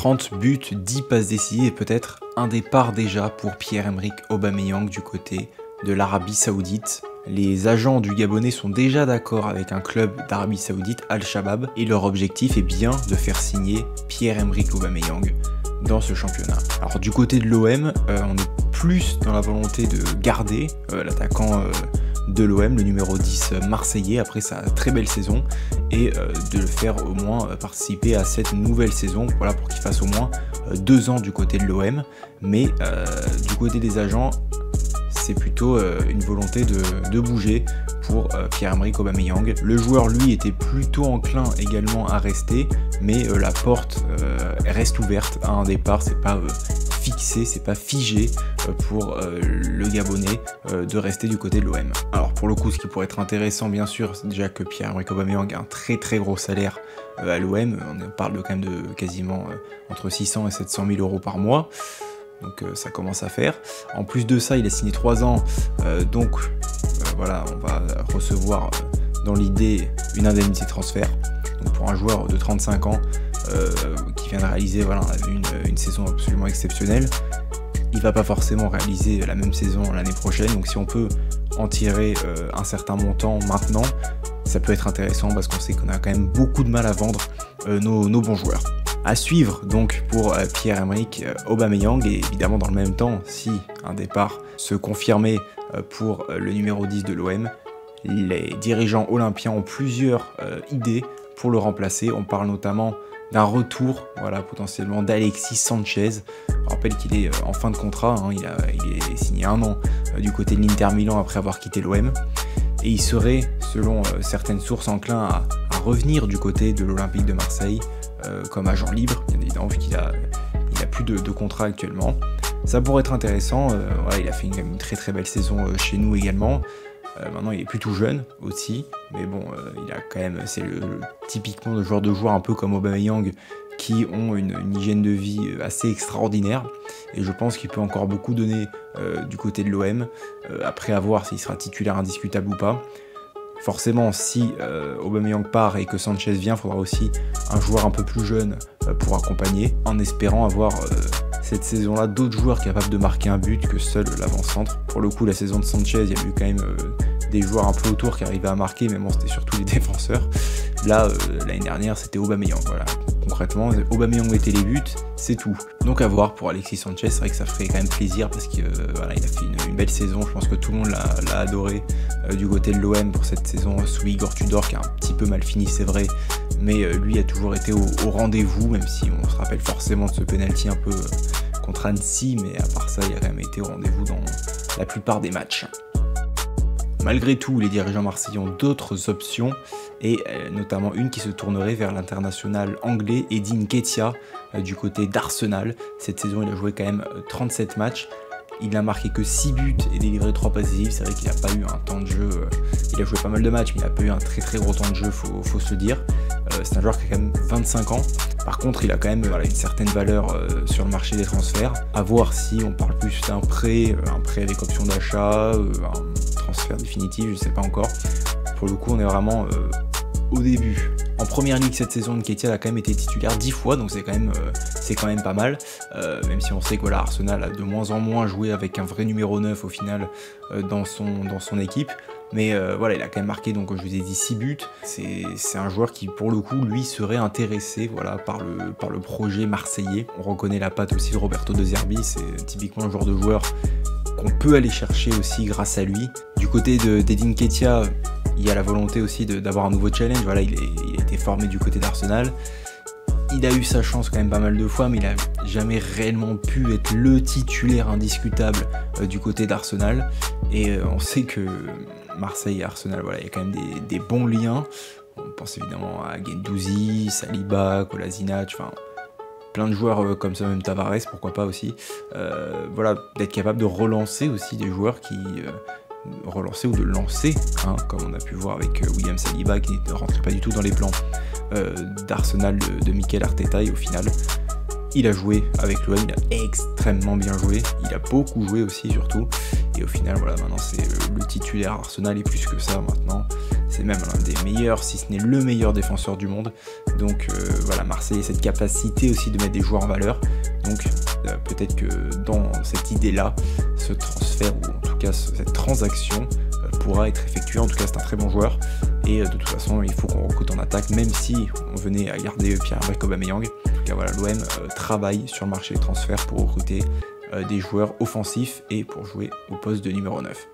30 buts, 10 passes décisives et peut-être un départ déjà pour Pierre-Emerick Aubameyang du côté de l'Arabie Saoudite. Les agents du Gabonais sont déjà d'accord avec un club d'Arabie Saoudite, Al-Shabaab, et leur objectif est bien de faire signer Pierre-Emerick Aubameyang dans ce championnat. Alors du côté de l'OM, on est plus dans la volonté de garder l'attaquant de l'OM, le numéro 10 marseillais, après sa très belle saison, et de le faire au moins participer à cette nouvelle saison, voilà, pour qu'il fasse au moins 2 ans du côté de l'OM. Mais du côté des agents, c'est plutôt une volonté de bouger pour Pierre-Emerick Aubameyang. Le joueur, lui, était plutôt enclin également à rester, mais la porte reste ouverte à un départ. C'est pas fixé, c'est pas figé pour le Gabonais de rester du côté de l'OM. Alors pour le coup, ce qui pourrait être intéressant, bien sûr, c'est déjà que Pierre-Emerick Aubameyang a un très gros salaire à l'OM. On parle quand même de quasiment entre 600 et 700 000 euros par mois. Donc ça commence à faire. En plus de ça, il a signé 3 ans, donc voilà, on va recevoir dans l'idée une indemnité transfert. Donc pour un joueur de 35 ans qui vient de réaliser voilà, une saison absolument exceptionnelle, il va pas forcément réaliser la même saison l'année prochaine. Donc si on peut en tirer un certain montant maintenant, ça peut être intéressant parce qu'on sait qu'on a quand même beaucoup de mal à vendre nos bons joueurs. À suivre donc pour Pierre-Emerick Aubameyang, et évidemment dans le même temps, si un départ se confirmait pour le numéro 10 de l'OM, les dirigeants olympiens ont plusieurs idées pour le remplacer. On parle notamment d'un retour, voilà, potentiellement d'Alexis Sanchez. On rappelle qu'il est en fin de contrat, hein, il est signé 1 an du côté de l'Inter Milan après avoir quitté l'OM. Et il serait, selon certaines sources, enclin à revenir du côté de l'Olympique de Marseille comme agent libre, bien évidemment, vu qu'il a plus de contrat actuellement. Ça pourrait être intéressant. Voilà, il a fait une très belle saison chez nous également. Maintenant, il est plus tout jeune aussi, mais bon, il a quand même, c'est typiquement le genre de joueur un peu comme Aubameyang qui ont une hygiène de vie assez extraordinaire, et je pense qu'il peut encore beaucoup donner du côté de l'OM, après à voir s'il sera titulaire indiscutable ou pas. Forcément, si Aubameyang part et que Sanchez vient, il faudra aussi un joueur un peu plus jeune pour accompagner, en espérant avoir cette saison-là d'autres joueurs capables de marquer un but que seul l'avant-centre. Pour le coup, la saison de Sanchez, il y a eu quand même des joueurs un peu autour qui arrivaient à marquer, mais bon, c'était surtout les défenseurs. Là, l'année dernière, c'était Aubameyang, voilà. Concrètement, Aubameyang mettait les buts, c'est tout. Donc à voir pour Alexis Sanchez, c'est vrai que ça ferait quand même plaisir parce que voilà, il a fait une belle saison. Je pense que tout le monde l'a adoré du côté de l'OM pour cette saison sous Igor Tudor, qui a un petit peu mal fini, c'est vrai, mais lui a toujours été au rendez-vous, même si on se rappelle forcément de ce penalty un peu contre Annecy, mais à part ça, il a quand même été au rendez-vous dans la plupart des matchs. Malgré tout, les dirigeants marseillais ont d'autres options, et notamment une qui se tournerait vers l'international anglais Eddie Nketiah du côté d'Arsenal. Cette saison, il a joué quand même 37 matchs. Il n'a marqué que 6 buts et délivré 3 passes décisives. C'est vrai qu'il n'a pas eu un temps de jeu. Il a joué pas mal de matchs, mais il n'a pas eu un très gros temps de jeu, faut se le dire. C'est un joueur qui a quand même 25 ans. Par contre, il a quand même une certaine valeur sur le marché des transferts. À voir si on parle plus d'un prêt avec option d'achat, un transfert définitif, je ne sais pas encore. Pour le coup, on est vraiment au début. En première ligue cette saison, Nketiah a quand même été titulaire 10 fois, donc c'est quand même pas mal, même si on sait que voilà, Arsenal a de moins en moins joué avec un vrai numéro 9 au final dans son équipe. Mais voilà, il a quand même marqué, donc comme je vous ai dit, 6 buts. C'est un joueur qui, pour le coup, lui, serait intéressé voilà, par le projet marseillais. On reconnaît la patte aussi de Roberto De Zerbi, c'est typiquement le genre de joueur qu'on peut aller chercher aussi grâce à lui. Du côté d'Eddie Nketiah, il y a la volonté aussi d'avoir un nouveau challenge. Voilà, il a été formé du côté d'Arsenal. Il a eu sa chance quand même pas mal de fois, mais il n'a jamais réellement pu être le titulaire indiscutable du côté d'Arsenal. Et on sait que Marseille et Arsenal, voilà, il y a quand même des bons liens. On pense évidemment à Guendouzi, Saliba, Kolasinac, enfin plein de joueurs comme ça, même Tavares, pourquoi pas aussi. Voilà, d'être capable de relancer aussi des joueurs qui... relancer ou de lancer, hein, comme on a pu voir avec William Saliba qui ne rentrait pas du tout dans les plans d'Arsenal de Mikel Arteta, et au final il a joué avec l'OM, il a extrêmement bien joué, il a beaucoup joué aussi surtout, et au final voilà, maintenant c'est le titulaire Arsenal, et plus que ça maintenant c'est même l'un des meilleurs, si ce n'est le meilleur défenseur du monde. Donc voilà, Marseille a cette capacité aussi de mettre des joueurs en valeur. Donc peut-être que dans cette idée-là, ce transfert, ou en tout cas cette transaction, pourra être effectuée. En tout cas, c'est un très bon joueur. Et de toute façon, il faut qu'on recrute en attaque, même si on venait à garder Pierre-Emerick Aubameyang. En tout cas, voilà, l'OM travaille sur le marché des transferts pour recruter des joueurs offensifs et pour jouer au poste de numéro 9.